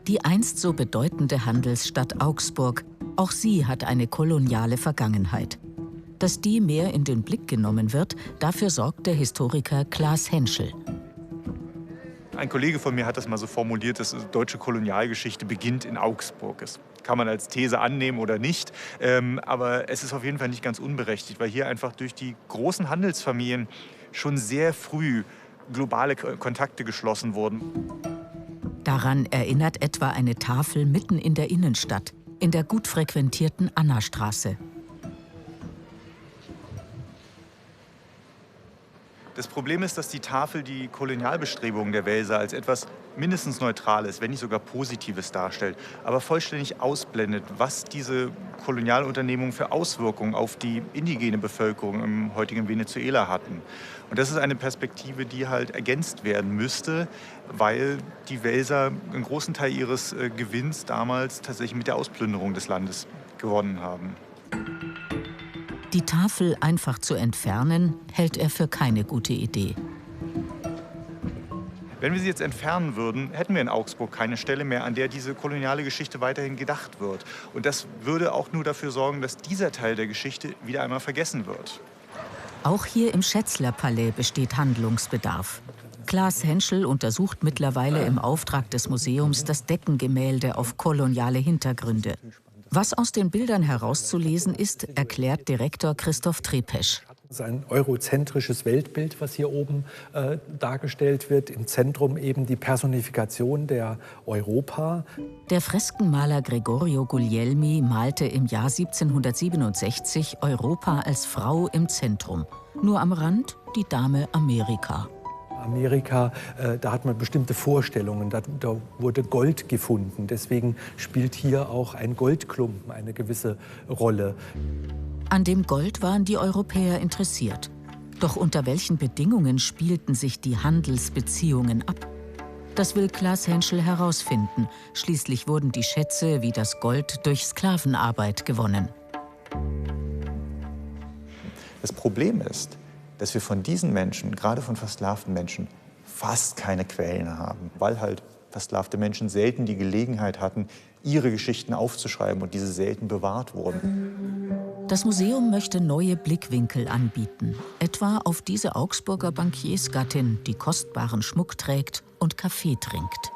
Die einst so bedeutende Handelsstadt Augsburg, auch sie hat eine koloniale Vergangenheit. Dass die mehr in den Blick genommen wird, dafür sorgt der Historiker Klaas Henschel. Ein Kollege von mir hat das mal so formuliert, dass deutsche Kolonialgeschichte beginnt in Augsburg. Das kann man als These annehmen oder nicht, aber es ist auf jeden Fall nicht ganz unberechtigt, weil hier einfach durch die großen Handelsfamilien schon sehr früh globale Kontakte geschlossen wurden. Daran erinnert etwa eine Tafel mitten in der Innenstadt, in der gut frequentierten Annastraße. Das Problem ist, dass die Tafel die Kolonialbestrebungen der Welser als etwas mindestens Neutrales, wenn nicht sogar Positives darstellt, aber vollständig ausblendet, was diese Kolonialunternehmungen für Auswirkungen auf die indigene Bevölkerung im heutigen Venezuela hatten. Und das ist eine Perspektive, die halt ergänzt werden müsste, weil die Welser einen großen Teil ihres Gewinns damals tatsächlich mit der Ausplünderung des Landes gewonnen haben. Die Tafel einfach zu entfernen, hält er für keine gute Idee. Wenn wir sie jetzt entfernen würden, hätten wir in Augsburg keine Stelle mehr, an der diese koloniale Geschichte weiterhin gedacht wird. Und das würde auch nur dafür sorgen, dass dieser Teil der Geschichte wieder einmal vergessen wird. Auch hier im Schätzler-Palais besteht Handlungsbedarf. Klaas Henschel untersucht mittlerweile im Auftrag des Museums das Deckengemälde auf koloniale Hintergründe. Was aus den Bildern herauszulesen ist, erklärt Direktor Christoph Trepesch. Es ist ein eurozentrisches Weltbild, was hier oben dargestellt wird. Im Zentrum eben die Personifikation der Europa. Der Freskenmaler Gregorio Guglielmi malte im Jahr 1767 Europa als Frau im Zentrum. Nur am Rand die Dame Amerika. Amerika, da hat man bestimmte Vorstellungen, da wurde Gold gefunden. Deswegen spielt hier auch ein Goldklumpen eine gewisse Rolle. An dem Gold waren die Europäer interessiert. Doch unter welchen Bedingungen spielten sich die Handelsbeziehungen ab? Das will Klaas Henschel herausfinden. Schließlich wurden die Schätze wie das Gold durch Sklavenarbeit gewonnen. Das Problem ist, dass wir von diesen Menschen, gerade von versklavten Menschen, fast keine Quellen haben, weil halt versklavte Menschen selten die Gelegenheit hatten, ihre Geschichten aufzuschreiben und diese selten bewahrt wurden. Das Museum möchte neue Blickwinkel anbieten, etwa auf diese Augsburger Bankiersgattin, die kostbaren Schmuck trägt und Kaffee trinkt.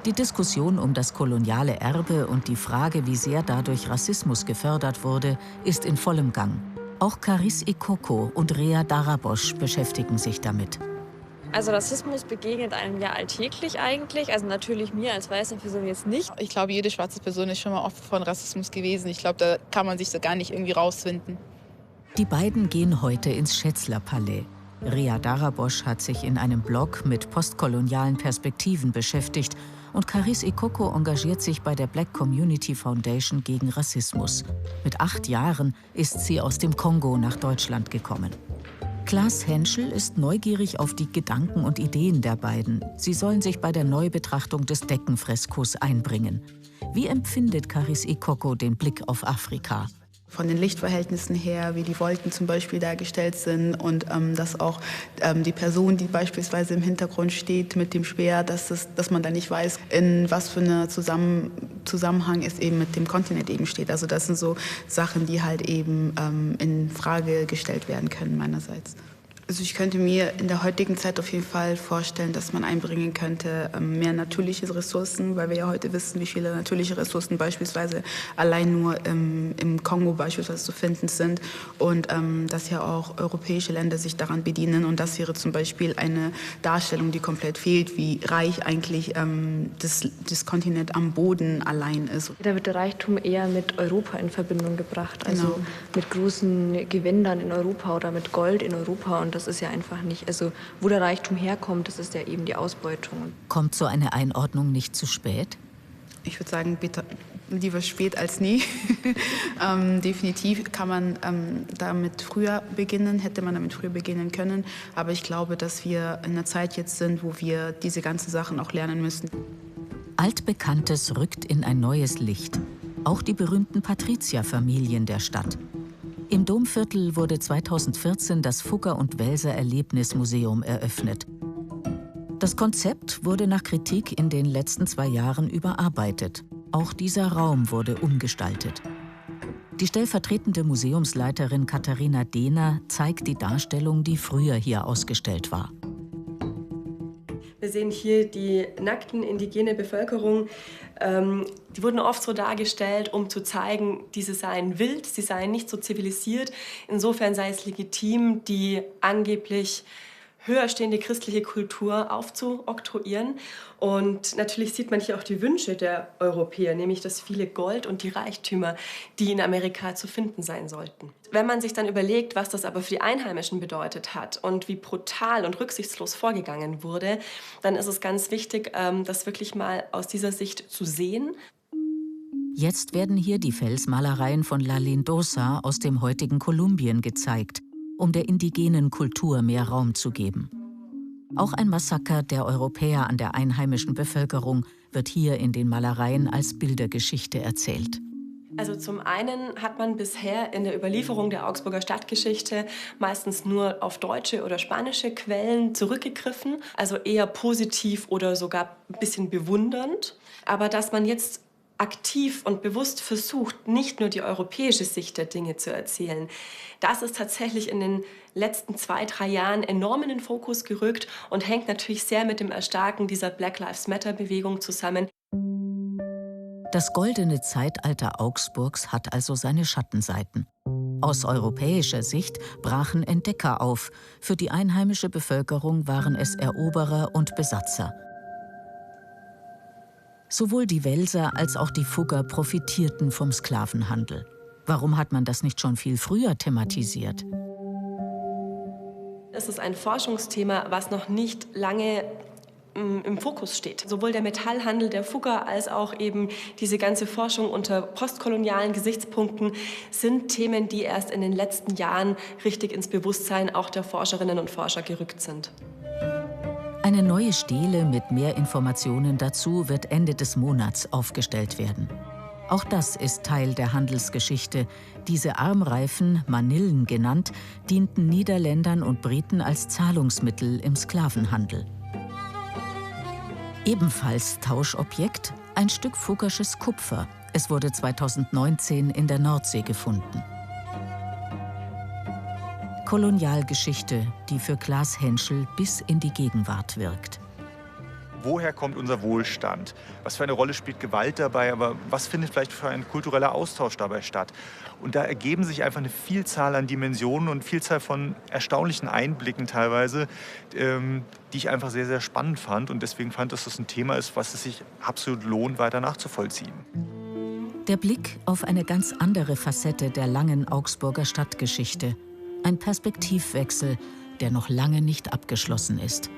Die Diskussion um das koloniale Erbe und die Frage, wie sehr dadurch Rassismus gefördert wurde, ist in vollem Gang. Auch Caris Ikoko und Rea Darabosch beschäftigen sich damit. Also Rassismus begegnet einem ja alltäglich eigentlich. Also natürlich mir als weiße Person jetzt nicht. Ich glaube, jede schwarze Person ist schon mal Opfer von Rassismus gewesen. Ich glaube, da kann man sich so gar nicht irgendwie rausfinden. Die beiden gehen heute ins Schätzler-Palais. Rea Darabosch hat sich in einem Blog mit postkolonialen Perspektiven beschäftigt und Caris Ikoko engagiert sich bei der Black Community Foundation gegen Rassismus. Mit 8 Jahren ist sie aus dem Kongo nach Deutschland gekommen. Klaas Henschel ist neugierig auf die Gedanken und Ideen der beiden. Sie sollen sich bei der Neubetrachtung des Deckenfreskos einbringen. Wie empfindet Caris Ikoko den Blick auf Afrika? Von den Lichtverhältnissen her, wie die Wolken zum Beispiel dargestellt sind und dass auch die Person, die beispielsweise im Hintergrund steht mit dem Speer, dass man da nicht weiß, in was für einer Zusammenhang es eben mit dem Kontinent eben steht. Also das sind so Sachen, die halt eben in Frage gestellt werden können meinerseits. Also ich könnte mir in der heutigen Zeit auf jeden Fall vorstellen, dass man einbringen könnte mehr natürliche Ressourcen, weil wir ja heute wissen, wie viele natürliche Ressourcen beispielsweise allein nur im Kongo beispielsweise zu finden sind und dass ja auch europäische Länder sich daran bedienen und das wäre zum Beispiel eine Darstellung, die komplett fehlt, wie reich eigentlich das Kontinent am Boden allein ist. Da wird der Reichtum eher mit Europa in Verbindung gebracht, also mit großen Gewändern in Europa oder mit Gold in Europa und das ist ja einfach nicht, also wo der Reichtum herkommt, das ist ja eben die Ausbeutung. Kommt so eine Einordnung nicht zu spät? Ich würde sagen, bitte lieber spät als nie. Definitiv kann man damit früher beginnen, hätte man damit früher beginnen können. Aber ich glaube, dass wir in einer Zeit jetzt sind, wo wir diese ganzen Sachen auch lernen müssen. Altbekanntes rückt in ein neues Licht. Auch die berühmten Patrizierfamilien der Stadt. Im Domviertel wurde 2014 das Fugger- und Welser Erlebnismuseum eröffnet. Das Konzept wurde nach Kritik in den letzten 2 Jahren überarbeitet. Auch dieser Raum wurde umgestaltet. Die stellvertretende Museumsleiterin Katharina Dehner zeigt die Darstellung, die früher hier ausgestellt war. Wir sehen hier die nackten indigene Bevölkerung. Die wurden oft so dargestellt, um zu zeigen, diese seien wild, sie seien nicht so zivilisiert. Insofern sei es legitim, die angeblich höher stehende christliche Kultur aufzuoktroyieren. Und natürlich sieht man hier auch die Wünsche der Europäer, nämlich das viele Gold und die Reichtümer, die in Amerika zu finden sein sollten. Wenn man sich dann überlegt, was das aber für die Einheimischen bedeutet hat und wie brutal und rücksichtslos vorgegangen wurde, dann ist es ganz wichtig, das wirklich mal aus dieser Sicht zu sehen. Jetzt werden hier die Felsmalereien von La Lindosa aus dem heutigen Kolumbien gezeigt, um der indigenen Kultur mehr Raum zu geben. Auch ein Massaker der Europäer an der einheimischen Bevölkerung wird hier in den Malereien als Bildergeschichte erzählt. Also zum einen hat man bisher in der Überlieferung der Augsburger Stadtgeschichte meistens nur auf deutsche oder spanische Quellen zurückgegriffen, also eher positiv oder sogar ein bisschen bewundernd. Aber dass man jetzt aktiv und bewusst versucht, nicht nur die europäische Sicht der Dinge zu erzählen. Das ist tatsächlich in den letzten 2, 3 Jahren enorm in den Fokus gerückt und hängt natürlich sehr mit dem Erstarken dieser Black Lives Matter-Bewegung zusammen. Das goldene Zeitalter Augsburgs hat also seine Schattenseiten. Aus europäischer Sicht brachen Entdecker auf. Für die einheimische Bevölkerung waren es Eroberer und Besatzer. Sowohl die Welser als auch die Fugger profitierten vom Sklavenhandel. Warum hat man das nicht schon viel früher thematisiert? Es ist ein Forschungsthema, was noch nicht lange im Fokus steht. Sowohl der Metallhandel der Fugger als auch eben diese ganze Forschung unter postkolonialen Gesichtspunkten sind Themen, die erst in den letzten Jahren richtig ins Bewusstsein auch der Forscherinnen und Forscher gerückt sind. Eine neue Stele mit mehr Informationen dazu wird Ende des Monats aufgestellt werden. Auch das ist Teil der Handelsgeschichte. Diese Armreifen, Manillen genannt, dienten Niederländern und Briten als Zahlungsmittel im Sklavenhandel. Ebenfalls Tauschobjekt, ein Stück fuggersches Kupfer. Es wurde 2019 in der Nordsee gefunden. Kolonialgeschichte, die für Klaas Henschel bis in die Gegenwart wirkt. Woher kommt unser Wohlstand? Was für eine Rolle spielt Gewalt dabei? Aber was findet vielleicht für ein kultureller Austausch dabei statt? Und da ergeben sich einfach eine Vielzahl an Dimensionen und Vielzahl von erstaunlichen Einblicken teilweise, die ich einfach sehr, sehr spannend fand. Und deswegen fand, dass das ein Thema ist, was es sich absolut lohnt, weiter nachzuvollziehen. Der Blick auf eine ganz andere Facette der langen Augsburger Stadtgeschichte. Ein Perspektivwechsel, der noch lange nicht abgeschlossen ist.